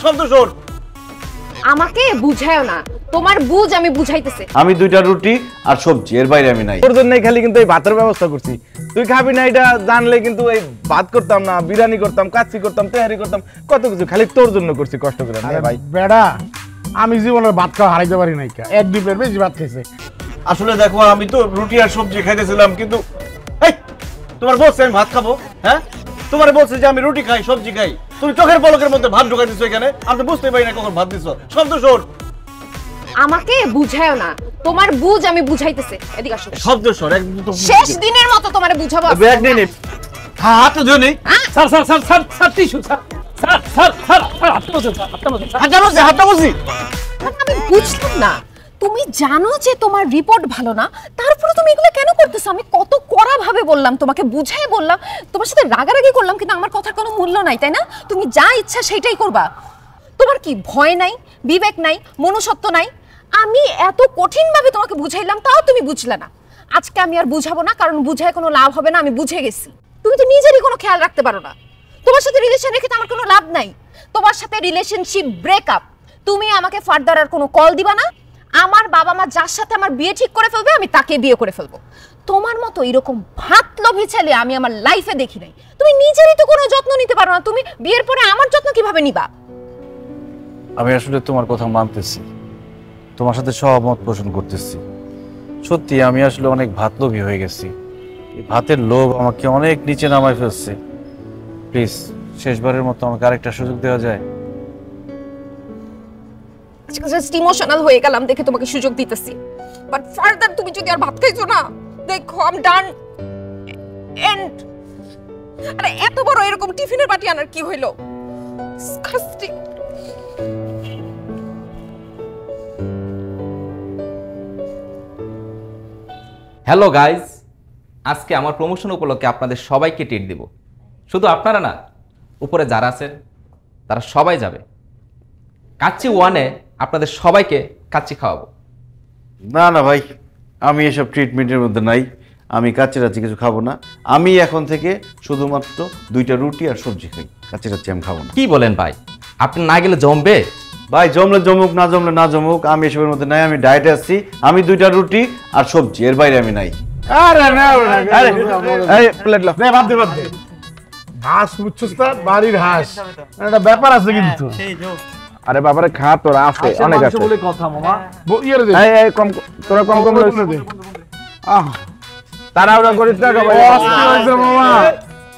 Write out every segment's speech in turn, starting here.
শব্দ শোন। আমাকে বুঝায়ও না, তোমার বুঝ আমি বুঝাইতেছি। আমি দুইটা রুটি আর সবজি, এর বাইরে আমি নাই। তোর জন্যই খালি কিন্তু এই ভাতের ব্যবস্থা করছি। তুই খাবি না এটা জানলে কিন্তু এই ভাত করতাম না, বিরিয়ানি করতাম, কাচ্চি করতাম, তেহারি করতাম, কত কিছু খালি তোর জন্য করছি কষ্ট করে। ভাই বেড়া, আমি জীবনের ভাত খাওয়া হারাইতে পারি নাই, এক দুই প্লেট বেশি ভাত খাইছে। আসলে দেখো, আমি তো রুটি আর সবজি খাইতেছিলাম, কিন্তু তোমার বলছে আমি ভাত খাবো? হ্যাঁ, তোমার বলছে যে আমি রুটি খাই, সবজি খাই, তুমি চোখের পলকের মধ্যে ভাত ঢুকাই দিছো এখানে। আমি তো বুঝতে পারি না কখন ভাত দিছো। শব্দ শোন। আমাকে বুঝায়ও না, তোমার বুঝ আমি বুঝাইতেছি। এদিকে আসো। শব্দ শোন, একদম তো শেষ দিনের মতো তোমারে বুঝাবো। ব্যাগ নিয়ে নে। হ্যাঁ, হাত ধরে নে। Sir sir sir sir sir tissue sir sir sir sir হাতটা বসে স্যার, হাতটা বসে স্যার, হাতটা বসি। আমি বুঝলাম না, তুমি জানো যে তোমার রিপোর্ট ভালো না, তারপরে তুমি এগুলো কেন করতেছো? আমি কত কড়া ভাবে বললাম, তোমাকে বুঝাই বললাম, তোমার সাথে রাগারাগি করলাম, কিন্তু আমার কথার কোনো মূল্য নাই, তাই না? তুমি যা ইচ্ছা সেটাই করবা। তোমার কি ভয় নাই, বিবেক নাই, মনুষ্যত্ব নাই? আমি এত কঠিন ভাবে তোমাকে বুঝাইলাম, তাও তুমি বুঝলে না। আজকে আমি আর বুঝাবো না, কারণ বুঝায় কোনো লাভ হবে না, আমি বুঝে গেছি। তুমি তো নিজেরই কোনো খেয়াল রাখতে পারো না। তোমার সাথে রিলেশন রেখে তো আমার কোনো লাভ নাই। তোমার সাথে রিলেশনশিপ ব্রেকআপ। তুমি আমাকে ফার্দার আর কোনো কল দিবা না। আমার বাবা মা যার সাথে আমার বিয়ে ঠিক করে ফেলবে, আমি তাকে বিয়ে করে ফেলবো। তোমার মতো এরকম ভাত লোভী ছেলে আমি আমার লাইফে দেখি নাই। তুমি নিজেরই তো কোনো যত্ন নিতে পারো না, তুমি বিয়ের পরে আমার যত্ন কিভাবে নিবা? আমি আসলে তোমার কথা মানতেছি, তোমার সাথে সহমত পোষণ করতেছি। সত্যি আমি আসলে অনেক ভাত লোভী হয়ে গেছি। এই ভাতের লোভ আমাকে অনেক নিচে নামায় ফেলছে। প্লিজ, শেষবারের মতো আমাকে আরেকটা সুযোগ দেওয়া যায়? জাস্ট ইমোশনাল হয়ে গেলাম দেখে তোমাকে সুযোগ দিতেছি, বাট ফার্দার তুমি যদি আর ভাত খাইছো না, দেখো আই এম ডান। এন্ড আরে এত বড় এরকম টিফিনের বাটি আনার কি হইলো? ডিসকাস্টিং। হ্যালো গাইজ, আজকে আমার প্রমোশন উপলক্ষে আপনাদের সবাইকে ট্রিট দিব। শুধু আপনারা না, উপরে যারা আছেন তারা সবাই যাবে। কাচ্চি ওয়ানে আপনাদের সবাইকে কাচ্চি খাওয়াবো। না না ভাই, আমি এসব ট্রিটমেন্টের মধ্যে নাই। আমি কাচ্চি টাচ্চি কিছু খাবো না। আমি এখন থেকে শুধুমাত্র দুইটা রুটি আর সবজি খাই, কাচ্চি টাচ্চি আমি খাবো না। কি বলেন ভাই, আপনি না গেলে জমবে? ভাই জমলে জমুক, না জমলে না জমুক, আমি এসবের মধ্যে নাই। আমি ডায়েটে আসছি। আমি দুইটা রুটি আর সবজি, এর বাইরে আমি নাই। আরে না, আরে এই প্লেট লাও, নে বাদ দে বাদ দে। হাঁস বুঝছস না, বাড়ির হাঁস, একটা ব্যাপার আছে কিন্তু। আরে বাবারে খা, তোরা আছে অনেক আছে বলে কথা মামা। ইয়ারে দে, এই কম, তোরা কম কম দে। আহ, তাড়াহুড়া করিস না ভাই। মামা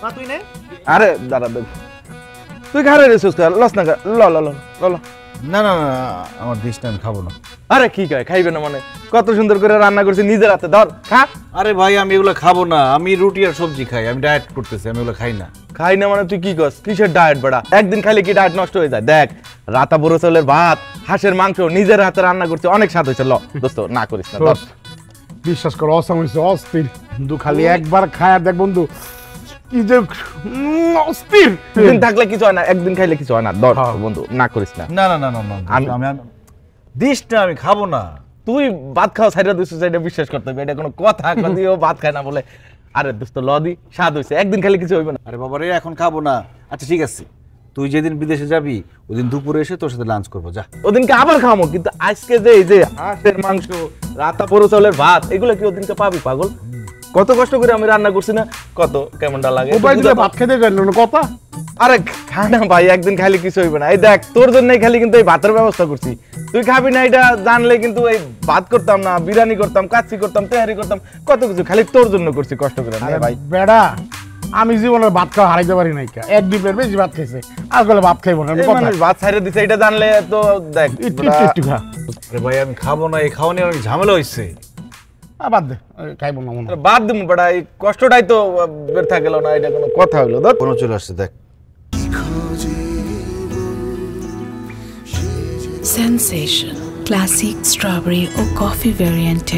না তুই নে। আরে দাঁড়া দেখ, তুই ঘরে রেছিস, লস না ল ল ল ল। না না না, আমার ডিশটা আমি খাবো না। আরে কি কয় খাইবে না মানে? কত সুন্দর করে রান্না করছি নিজের হাতে, ধর খা। আরে ভাই, আমি এগুলো খাবো না। আমি রুটি আর সবজি খাই। আমি ডায়েট করতেছি, আমি এগুলো খাই না। খাই না মানে তুই কি করস? কিসের ডায়েট বেড়া? একদিন খাইলে কি ডায়েট নষ্ট হয়ে যায়? দেখ, রাতা বড় চালের ভাত, হাঁসের মাংস নিজের হাতে রান্না করছি, অনেক স্বাদ হয়েছে। ল দোস্ত, না করিস না। বিশ্বাস কর, অসাম হইছে, অস্থির। বন্ধু খালি একবার খায় দেখ বন্ধু, কি যে অস্থির। দিন থাকলে কিছু হয় না, একদিন খাইলে কিছু হয় না। ধর বন্ধু, না করিস না। না না না না না, আমি ডিশটা আমি খাবো না। তুই ভাত খাওয়া সাইডা দিছিস, এটা বিশ্বাস করতে হবে। এটা কোনো কথা? কদিও ভাত খায় না বলে। আরে দোস্ত ল দি, স্বাদ হয়েছে, একদিন খাইলে কিছু হইবে না। আরে বাবা রে, এখন খাবো না। আচ্ছা ঠিক আছে, তুই যেদিন বিদেশে যাবি ওদিন দুপুরে এসে তোর সাথে লাঞ্চ করবো, যা। ওদিনকে আবার খাবো, কিন্তু আজকে যে এই যে হাঁসের মাংস, রাতা পোড়ো চালের ভাত, এগুলো কি ওদিনকে পাবি পাগল? কত কষ্ট করে আমি রান্না করছি না, কত কেমনটা লাগে। ভাত খেতে গেল না কথা। আরে খা না ভাই, একদিন খাইলে কিছু হইবে না। এই দেখ, তোর জন্যই খালি কিন্তু এই ভাতের ব্যবস্থা করছি। তুই খাবি না এটা জানলে কিন্তু এই ভাত করতাম না, বিরিয়ানি করতাম, কাচ্চি করতাম, তেহারি করতাম, কত কিছু খালি তোর জন্য করছি কষ্ট করে। ভাই বেড়া, আমি জীবনের ভাত খাওয়া হারাইতে পারি নাই, এক দুই প্লেট বেশি ভাত খাইছে, আর বলে ভাত খাইবো না। ভাত ছাইড়ে দিছে, এটা জানলে তো দেখ একটু খা। আরে ভাই, আমি খাবো না। এই খাওয়া নিয়ে অনেক ঝামেলা হয়েছে। বাদ দে, খাইবো না মনে। বাদ দিমু বেটা, এই কষ্টটাই তো ব্যর্থ গেল না। এটা কোনো কথা হইলো? ধর কোনো চলে আসছে, দেখ। Sensation, classic strawberry or coffee variant